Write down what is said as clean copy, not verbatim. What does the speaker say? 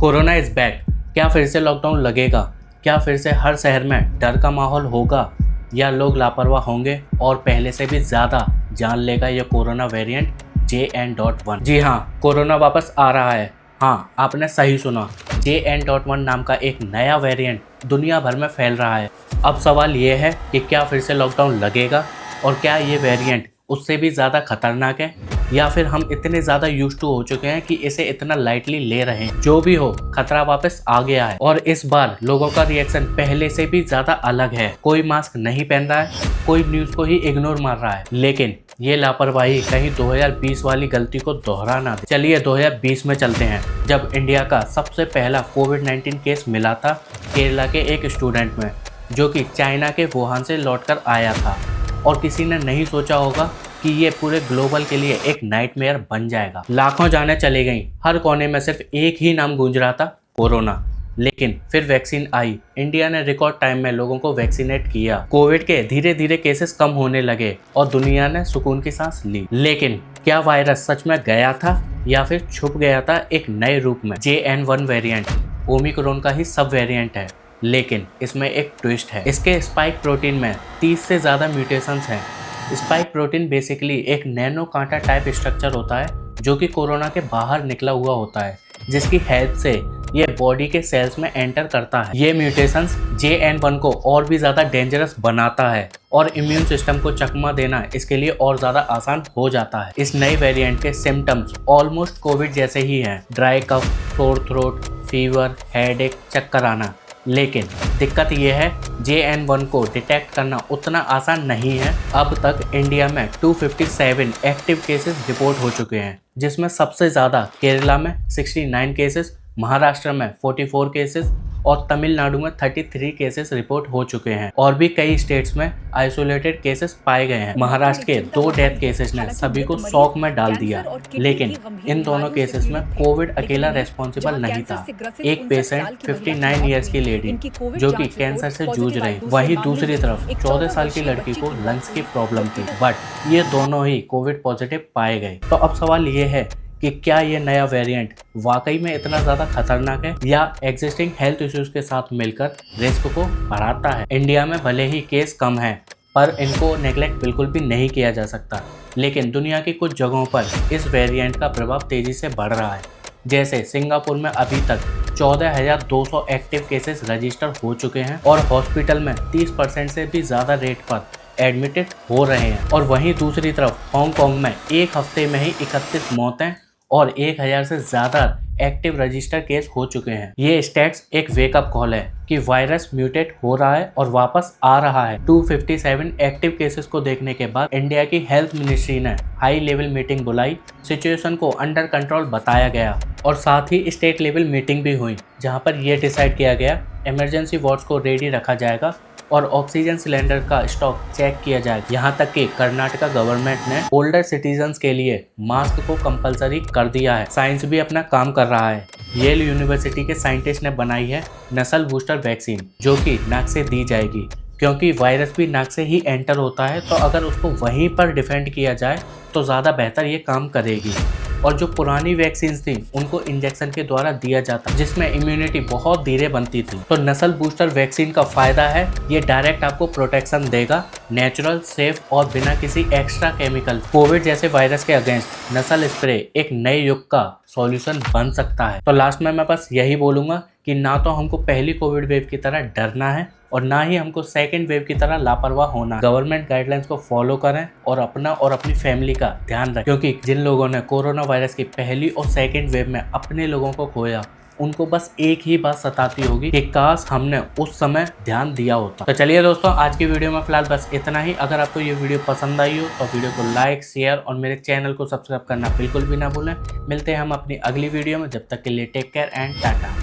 Corona is back. क्या फिर से लॉकडाउन लगेगा? क्या फिर से हर शहर में डर का माहौल होगा या लोग लापरवाह होंगे और पहले से भी ज़्यादा जान लेगा ये कोरोना वेरिएंट JN.1? जी हाँ, कोरोना वापस आ रहा है। हाँ, आपने सही सुना। JN.1 नाम का एक नया वेरिएंट दुनिया भर में फैल रहा है। अब सवाल ये है कि क्या फिर से लॉकडाउन लगेगा और क्या ये वेरिएंट उससे भी ज़्यादा खतरनाक है, या फिर हम इतने ज़्यादा यूज्ड टू हो चुके हैं कि इसे इतना लाइटली ले रहे हैं। जो भी हो, खतरा वापस आ गया है और इस बार लोगों का रिएक्शन पहले से भी ज़्यादा अलग है। कोई मास्क नहीं पहन रहा है, कोई न्यूज़ को ही इग्नोर मार रहा है, लेकिन ये लापरवाही कहीं 2020 वाली गलती को दोहरा ना दे। चलिए 2020 में चलते हैं, जब इंडिया का सबसे पहला कोविड-19 केस मिला था केरला के एक स्टूडेंट में, जो कि चाइना के वुहान से लौटकर आया था। और किसी ने नहीं सोचा होगा कि ये पूरे ग्लोबल के लिए एक नाइटमेयर बन जाएगा। लाखों जानें चली गईं, हर कोने में सिर्फ एक ही नाम गूंज रहा था, कोरोना। लेकिन फिर वैक्सीन आई, इंडिया ने रिकॉर्ड टाइम में लोगों को वैक्सीनेट किया, कोविड के धीरे धीरे केसेस कम होने लगे और दुनिया ने सुकून की सांस ली। लेकिन क्या वायरस सच में गया था या फिर छुप गया था एक नए रूप में? JN.1 वेरिएंट ओमिक्रॉन का ही सब वेरिएंट है, लेकिन इसमें एक ट्विस्ट है। इसके स्पाइक प्रोटीन में 30 से ज़्यादा म्यूटेशंस हैं। स्पाइक प्रोटीन बेसिकली एक नैनो कांटा टाइप स्ट्रक्चर होता है जो कि कोरोना के बाहर निकला हुआ होता है, जिसकी हेल्प से ये बॉडी के सेल्स में एंटर करता है। ये म्यूटेशंस JN.1 को और भी ज़्यादा डेंजरस बनाता है और इम्यून सिस्टम को चकमा देना इसके लिए और ज़्यादा आसान हो जाता है। इस नए वेरिएंट के सिम्टम्स ऑलमोस्ट कोविड जैसे ही हैं, dry cough, sore throat, fever, headache, चक्कर आना। लेकिन दिक्कत यह है, JN.1 को डिटेक्ट करना उतना आसान नहीं है। अब तक इंडिया में 257 एक्टिव केसेस रिपोर्ट हो चुके हैं, जिसमें सबसे ज़्यादा केरला में 69 केसेस, महाराष्ट्र में 44 केसेस और तमिलनाडु में 33 केसेस रिपोर्ट हो चुके हैं। और भी कई स्टेट्स में आइसोलेटेड केसेस पाए गए हैं। महाराष्ट्र के 2 डेथ केसेस ने सभी को शॉक में डाल दिया, लेकिन इन दोनों केसेस में कोविड अकेला रेस्पॉन्सिबल नहीं था। एक पेशेंट 59 ईयर्स की लेडी जो कि कैंसर से जूझ रही, वहीं दूसरी तरफ 14 साल की लड़की को लंग्स की प्रॉब्लम थी, बट ये दोनों ही कोविड पॉजिटिव पाए गए। तो अब सवाल ये है कि क्या ये नया वेरिएंट वाकई में इतना ज़्यादा खतरनाक है या एग्जिस्टिंग हेल्थ इश्यूज के साथ मिलकर रिस्क को बढ़ाता है? इंडिया में भले ही केस कम हैं, पर इनको नेग्लेक्ट बिल्कुल भी नहीं किया जा सकता। लेकिन दुनिया की कुछ जगहों पर इस वेरिएंट का प्रभाव तेज़ी से बढ़ रहा है। जैसे सिंगापुर में अभी तक 14,200 एक्टिव केसेस रजिस्टर हो चुके हैं और हॉस्पिटल में 30% से भी ज़्यादा रेट पर एडमिटेड हो रहे हैं। और वहीं दूसरी तरफ हांगकांग में एक हफ्ते में ही 31 मौतें और 1000 से ज़्यादा एक्टिव रजिस्टर केस हो चुके हैं। ये स्टैट्स एक वेकअप कॉल है कि वायरस म्यूटेट हो रहा है और वापस आ रहा है। 257 एक्टिव केसेस को देखने के बाद इंडिया की हेल्थ मिनिस्ट्री ने हाई लेवल मीटिंग बुलाई, सिचुएशन को अंडर कंट्रोल बताया गया और साथ ही स्टेट लेवल मीटिंग भी हुई, जहां पर यह डिसाइड किया गया इमरजेंसी वार्ड्स को रेडी रखा जाएगा और ऑक्सीजन सिलेंडर का स्टॉक चेक किया जाएगा। यहाँ तक कि कर्नाटका गवर्नमेंट ने ओल्डर सिटीजन्स के लिए मास्क को कंपलसरी कर दिया है। साइंस भी अपना काम कर रहा है। येल यूनिवर्सिटी के साइंटिस्ट ने बनाई है नस्ल बूस्टर वैक्सीन, जो कि नाक से दी जाएगी, क्योंकि वायरस भी नाक से ही एंटर होता है, तो अगर उसको वहीं पर डिफेंड किया जाए तो ज़्यादा बेहतर ये काम करेगी। और जो पुरानी वैक्सीन थी उनको इंजेक्शन के द्वारा दिया जाता, जिसमें इम्यूनिटी बहुत धीरे बनती थी। तो नस्ल बूस्टर वैक्सीन का फायदा है, ये डायरेक्ट आपको प्रोटेक्शन देगा, नेचुरल, सेफ और बिना किसी एक्स्ट्रा केमिकल। कोविड जैसे वायरस के अगेंस्ट नस्ल स्प्रे एक नए युग का सॉल्यूशन बन सकता है। तो लास्ट में मैं बस यही बोलूँगा कि ना तो हमको पहली कोविड वेव की तरह डरना है और ना ही हमको सेकंड वेव की तरह लापरवाह होना। गवर्नमेंट गाइडलाइंस को फॉलो करें और अपना और अपनी फैमिली का ध्यान रखें, क्योंकि जिन लोगों ने कोरोना वायरस की पहली और सेकंड वेव में अपने लोगों को खोया, उनको बस एक ही बात सताती होगी कि काश हमने उस समय ध्यान दिया होता। तो चलिए दोस्तों, आज की वीडियो में फिलहाल बस इतना ही। अगर आपको ये वीडियो पसंद आई हो तो वीडियो को लाइक, शेयर और मेरे चैनल को सब्सक्राइब करना बिल्कुल भी ना भूलें। मिलते हैं हम अपनी अगली वीडियो में, जब तक के लिए टेक केयर एंड टाटा।